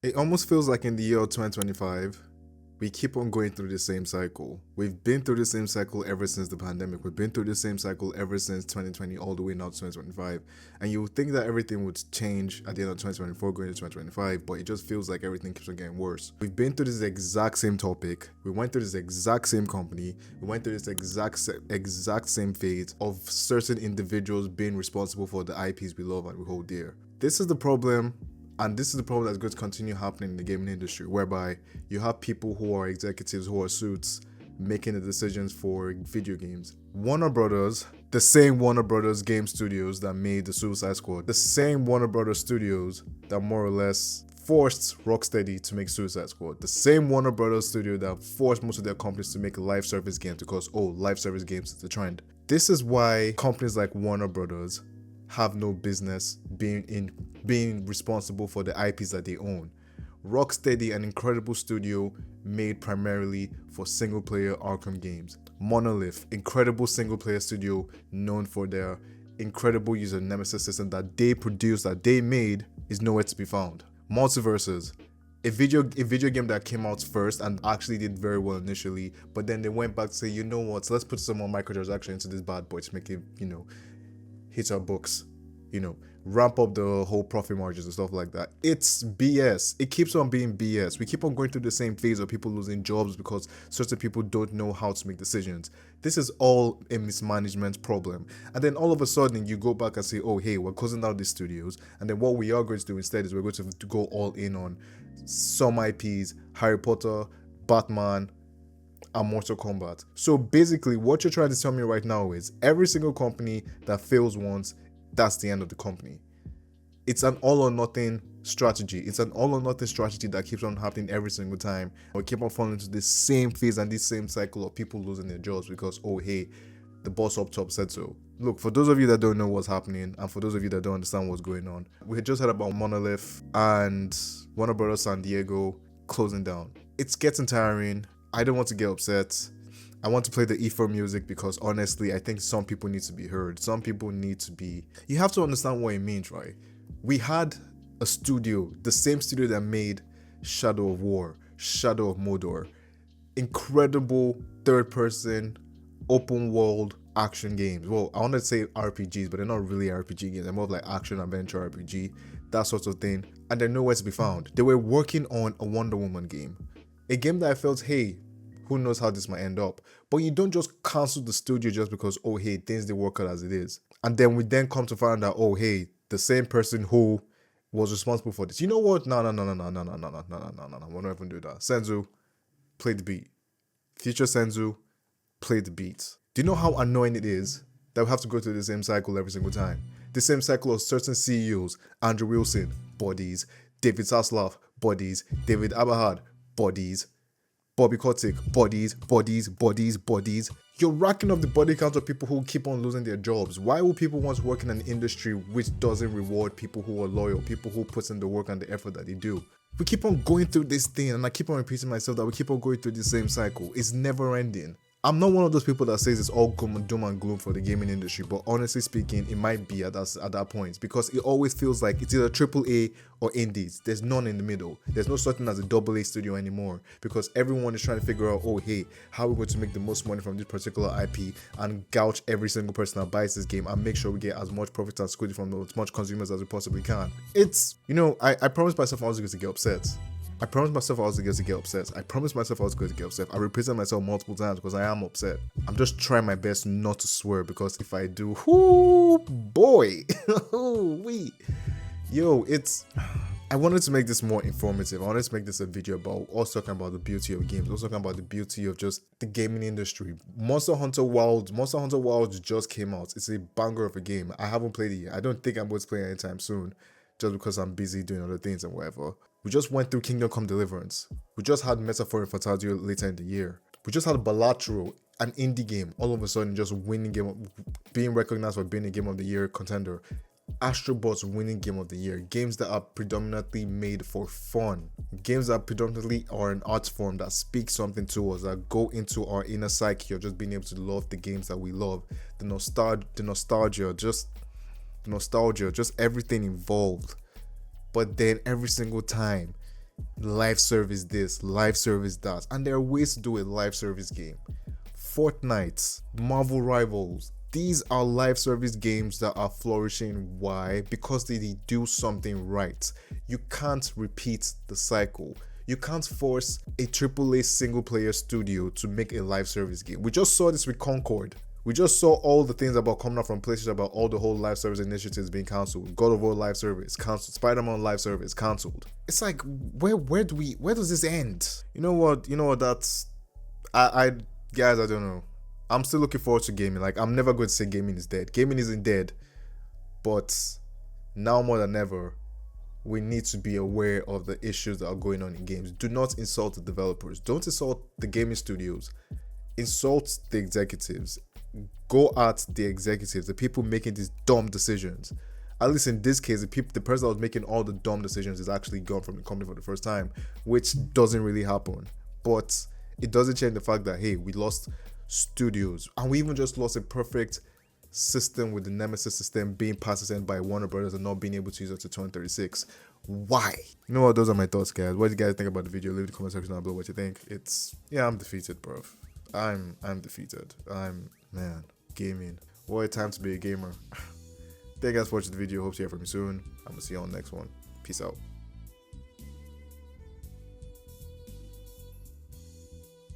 It almost feels like in the year 2025, we keep on going through the same cycle. We've been through the same cycle ever since the pandemic. We've been through the same cycle ever since 2020, all the way now to 2025. And you would think that everything would change at the end of 2024 going to 2025, but it just feels like everything keeps on getting worse. We've been through this exact same topic. We went through this exact same company. We went through this exact same phase of certain individuals being responsible for the IPs we love and we hold dear. This is the problem, and this is the problem that's going to continue happening in the gaming industry, whereby you have people who are executives, who are suits, making the decisions for video games. Warner Brothers, the same Warner Brothers game studios that made the Suicide Squad, the same Warner Brothers studios that more or less forced Rocksteady to make Suicide Squad, the same Warner Brothers studio that forced most of their companies to make live service games because, live service games is the trend. This is why companies like Warner Brothers have no business being responsible for the IPs that they own. Rocksteady, an incredible studio made primarily for single-player Arkham games. Monolith, incredible single-player studio known for their incredible user nemesis system that they produced, that they made, is nowhere to be found. Multiverses, a video game that came out first and actually did very well initially, but then they went back to say, you know what, let's put some more microtransactions into this bad boy to make it, hit our books, ramp up the whole profit margins and stuff like that. It's BS. It keeps on being BS. We keep on going through the same phase of people losing jobs because certain people don't know how to make decisions. This is all a mismanagement problem. And then all of a sudden you go back and say, oh, hey, we're closing down these studios. And then what we are going to do instead is we're going to go all in on some IPs, Harry Potter, Batman, and Mortal Kombat. So basically, what you're trying to tell me right now is every single company that fails once, that's the end of the company. It's an all or nothing strategy. It's an all or nothing strategy that keeps on happening every single time. We keep on falling into this same phase and this same cycle of people losing their jobs because, oh, hey, the boss up top said so. Look, for those of you that don't know what's happening and for those of you that don't understand what's going on, we had just heard about Monolith and Warner Brothers San Diego closing down. It's getting tiring. I don't want to get upset. I want to play the E4 music because honestly, I think some people need to be heard. Some people need to be... You have to understand what it means, right? We had a studio, the same studio that made Shadow of War, Shadow of Mordor. Incredible third-person, open-world action games. Well, I want to say RPGs, but they're not really RPG games. They're more of like action-adventure RPG, that sort of thing. And they're nowhere to be found. They were working on a Wonder Woman game. A game that I felt, hey, who knows how this might end up. But you don't just cancel the studio just because, oh, hey, things didn't work out as it is. And then we then come to find out, oh, hey, the same person who was responsible for this. You know what? No. We're not even do that. Senzu, play the beat. Future Senzu, play the beat. Do you know how annoying it is that we have to go through the same cycle every single time? The same cycle of certain CEOs, Andrew Wilson, bodies, David Zaslav, bodies, David Abahad, bodies, Bobby Kotick, bodies. You're racking up the body count of people who keep on losing their jobs. Why would people want to work in an industry which doesn't reward people who are loyal, people who put in the work and the effort that they do? We keep on going through this thing, and I keep on repeating myself that we keep on going through the same cycle. It's never ending. I'm not one of those people that says it's all doom and gloom for the gaming industry, but honestly speaking, it might be at that point because it always feels like it's either AAA or indies. There's none in the middle. There's no such thing as a AA studio anymore because everyone is trying to figure out, oh, hey, how are we going to make the most money from this particular IP and gouge every single person that buys this game and make sure we get as much profit and squeeze from as much consumers as we possibly can. It's, I promised myself I was going to get upset. I promised myself I was going to get upset. I repeated myself multiple times because I am upset. I'm just trying my best not to swear because if I do, whoo boy, I wanted to make this more informative. I wanted to make this a video about us talking about the beauty of games, also talking about the beauty of just the gaming industry. Monster Hunter Wilds just came out. It's a banger of a game. I haven't played it yet. I don't think I'm going to play it anytime soon, just because I'm busy doing other things and whatever. We just went through Kingdom Come Deliverance. We just had Metaphor and Fantasia later in the year. We just had Balatro, an indie game, all of a sudden just being recognized for being a Game of the Year contender. Astrobot's winning Game of the Year. Games that are predominantly made for fun. Games that predominantly are an art form that speak something to us, that go into our inner psyche of just being able to love the games that we love. The nostalgia, just everything involved. But then every single time, live service this, live service that, and there are ways to do a live service game. Fortnite, Marvel Rivals, these are live service games that are flourishing. Why? Because they do something right. You can't repeat the cycle. You can't force a AAA single player studio to make a live service game. We just saw this with Concord. We just saw all the things about coming out from PlayStation about all the whole live service initiatives being cancelled. God of War live service cancelled. Spider-Man live service cancelled. It's like, where does this end? You know what? That's I guys, I don't know. I'm still looking forward to gaming. Like, I'm never going to say gaming is dead. Gaming isn't dead, but now more than ever, we need to be aware of the issues that are going on in games. Do not insult the developers. Don't insult the gaming studios. Insult the executives. Go at the executives, the people making these dumb decisions. At least in this case, the person that was making all the dumb decisions is actually gone from the company for the first time, which doesn't really happen. But it doesn't change the fact that, hey, we lost studios, and we even just lost a perfect system with the Nemesis system being patented by Warner Brothers and not being able to use it to 2036. Why? You know what? Those are my thoughts, guys. What do you guys think about the video? Leave the comment section down below what you think. I'm defeated, bro. I'm defeated. Man, gaming. What a time to be a gamer. Thank you guys for watching the video. Hope to hear from you soon. I'm gonna see you on the next one. Peace out.